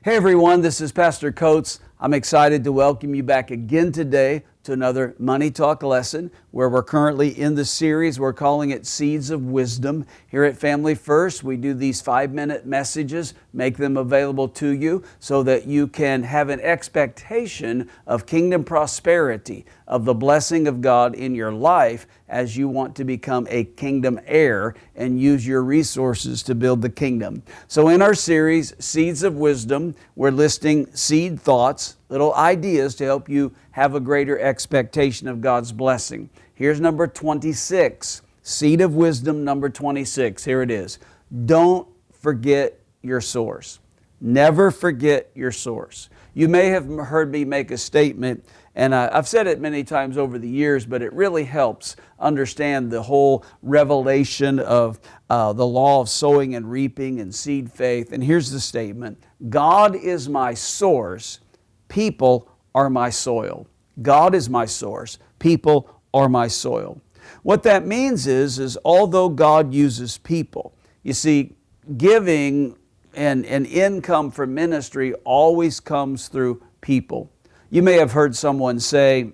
Hey everyone, this is Pastor Coates. I'm excited to welcome you back again today to another Money Talk lesson where we're currently in the series. We're calling it Seeds of Wisdom. Here at Family First, we do these 5-minute messages, make them available to you so that you can have an expectation of kingdom prosperity, of the blessing of God in your life as you want to become a kingdom heir and use your resources to build the kingdom. So in our series, Seeds of Wisdom, we're listing seed thoughts, little ideas to help you have a greater expectation of God's blessing. Here's number 26, Seed of Wisdom number 26. Here it is. Don't forget your source. Never forget your source. You may have heard me make a statement, and I've said it many times over the years, but it really helps understand the whole revelation of the law of sowing and reaping and seed faith. And here's the statement: God is my source, people are my soil. God is my source, people are my soil. What that means is although God uses people, you see, giving and income for ministry always comes through people. You may have heard someone say,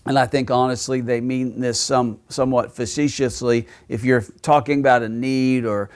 and I think honestly they mean this somewhat facetiously, if you're talking about a need or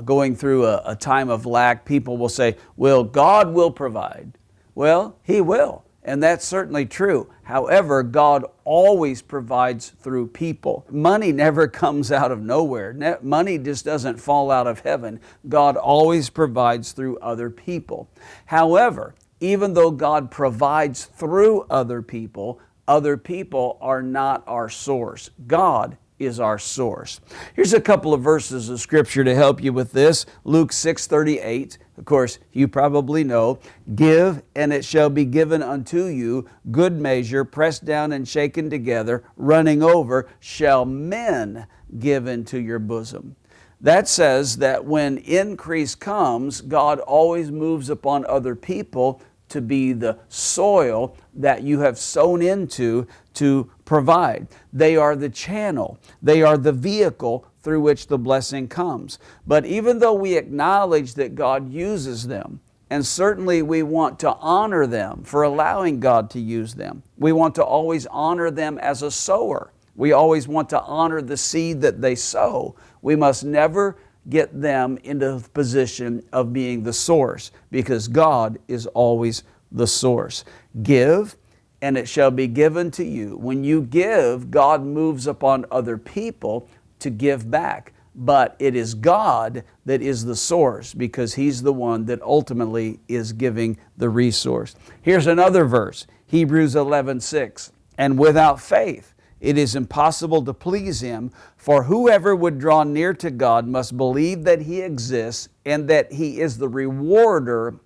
going through a time of lack, people will say, well, God will provide. Well, He will, and that's certainly true. However, God always provides through people. Money never comes out of nowhere. Money just doesn't fall out of heaven. God always provides through other people. However, even though God provides through other people are not our source. God is our source. Here's a couple of verses of Scripture to help you with this. Luke 6:38. Of course, you probably know, give and it shall be given unto you, good measure, pressed down and shaken together, running over, shall men give into your bosom. That says that when increase comes, God always moves upon other people to be the soil that you have sown into to provide. They are the channel. They are the vehicle through which the blessing comes. But even though we acknowledge that God uses them, and certainly we want to honor them for allowing God to use them, we want to always honor them as a sower. We always want to honor the seed that they sow. We must never get them into the position of being the source, because God is always the source. Give, and it shall be given to you. When you give, God moves upon other people to give back. But it is God that is the source, because He's the one that ultimately is giving the resource. Here's another verse, Hebrews 11:6. And without faith, it is impossible to please Him, for whoever would draw near to God must believe that He exists and that He is the rewarder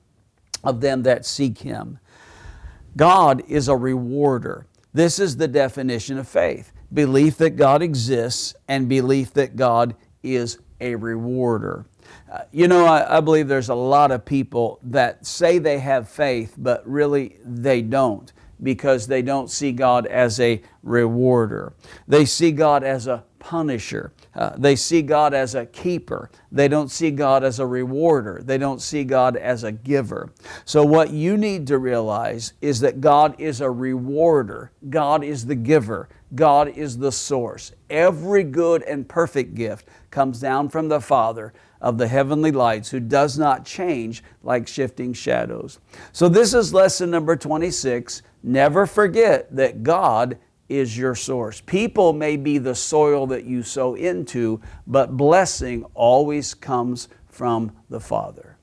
of them that seek Him. God is a rewarder. This is the definition of faith: belief that God exists and belief that God is a rewarder. I believe there's a lot of people that say they have faith, but really they don't, because they don't see God as a rewarder. They see God as a punisher. They see God as a keeper. They don't see God as a rewarder. They don't see God as a giver. So what you need to realize is that God is a rewarder. God is the giver. God is the source. Every good and perfect gift comes down from the Father of the heavenly lights, who does not change like shifting shadows. So this is lesson number 26. Never forget that God is your source. People may be the soil that you sow into, but blessing always comes from the Father.